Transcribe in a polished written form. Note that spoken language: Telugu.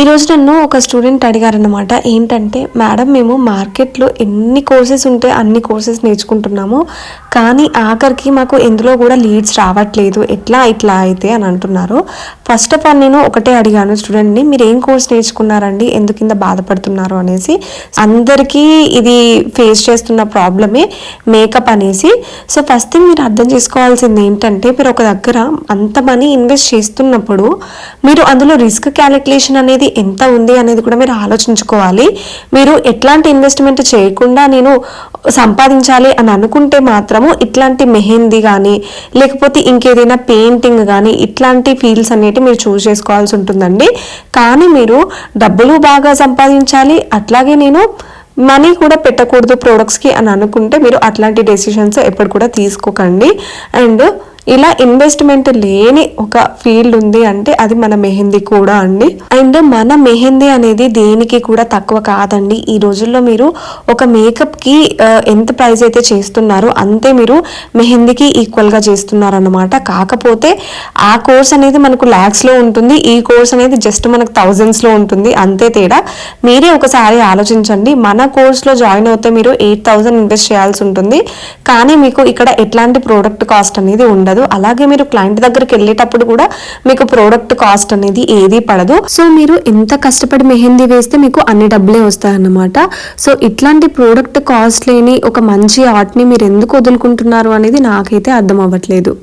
ఈ రోజు నన్ను ఒక స్టూడెంట్ అడిగారన్నమాట. ఏంటంటే, మేడం మేము మార్కెట్లో ఎన్ని కోర్సెస్ ఉంటే అన్ని కోర్సెస్ నేర్చుకుంటున్నాము, కానీ ఆఖరికి మాకు ఎందులో కూడా లీడ్స్ రావట్లేదు, ఎట్లా ఇట్లా అయితే అని అంటున్నారు. ఫస్ట్ ఆఫ్ ఆల్ నేను ఒకటే అడిగాను స్టూడెంట్ని, మీరు ఏం కోర్స్ నేర్చుకున్నారండి, ఎందుకు ఇంత బాధపడుతున్నారు అనేసి. అందరికీ ఇది ఫేస్ చేస్తున్న ప్రాబ్లమే మేకప్ అనేసి. సో ఫస్ట్ థింగ్ మీరు అర్థం చేసుకోవాల్సింది ఏంటంటే, మీరు ఒక దగ్గర అంత మనీ ఇన్వెస్ట్ చేస్తున్నప్పుడు మీరు అందులో రిస్క్ క్యాలిక్యులేషన్ అనేది ఎంత ఉంది అనేది కూడా మీరు ఆలోచించుకోవాలి. మీరు ఎట్లాంటి ఇన్వెస్ట్మెంట్ చేయకుండా నేను సంపాదించాలి అని అనుకుంటే మాత్రము ఇట్లాంటి మెహందీ కానీ లేకపోతే ఇంకేదైనా పెయింటింగ్ కానీ ఇట్లాంటి ఫీల్డ్స్ అనేవి మీరు చూస్ చేసుకోవాల్సి ఉంటుందండి. కానీ మీరు డబ్బులు బాగా సంపాదించాలి, అట్లాగే నేను మనీ కూడా పెట్టకూడదు ప్రోడక్ట్స్కి అని అనుకుంటే మీరు అట్లాంటి డెసిషన్స్ ఎప్పుడు కూడా తీసుకోకండి. అండ్ ఇలా ఇన్వెస్ట్మెంట్ లేని ఒక ఫీల్డ్ ఉంది అంటే అది మన మెహందీ కూడా అండి. అండ్ మన మెహందీ అనేది దేనికి కూడా తక్కువ కాదండి. ఈ రోజుల్లో మీరు ఒక మేకప్కి ఎంత ప్రైస్ అయితే చేస్తున్నారో అంతే మీరు మెహందీకి ఈక్వల్గా చేస్తున్నారు అన్నమాట. కాకపోతే ఆ కోర్స్ అనేది మనకు ల్యాక్స్లో ఉంటుంది, ఈ కోర్స్ అనేది జస్ట్ మనకు థౌజండ్స్లో ఉంటుంది, అంతే తేడా. మీరే ఒకసారి ఆలోచించండి. మన కోర్స్లో జాయిన్ అవుతే మీరు 8,000 ఇన్వెస్ట్ చేయాల్సి ఉంటుంది, కానీ మీకు ఇక్కడ ఎట్లాంటి ప్రోడక్ట్ కాస్ట్ అనేది ఉండదు. అలాగే మీరు క్లయింట్ దగ్గరికి వెళ్ళేటప్పుడు కూడా మీకు ప్రోడక్ట్ కాస్ట్ అనేది ఏది పడదు. సో మీరు ఎంత కష్టపడి మెహందీ వేస్తే మీకు అన్ని డబ్బులే వస్తాయన్నమాట. సో ఇట్లాంటి ప్రోడక్ట్ కాస్ట్ లేని ఒక మంచి ఆర్ట్ని మీరు ఎందుకు వదులుకుంటున్నారు అనేది నాకైతే అర్థం అవ్వట్లేదు.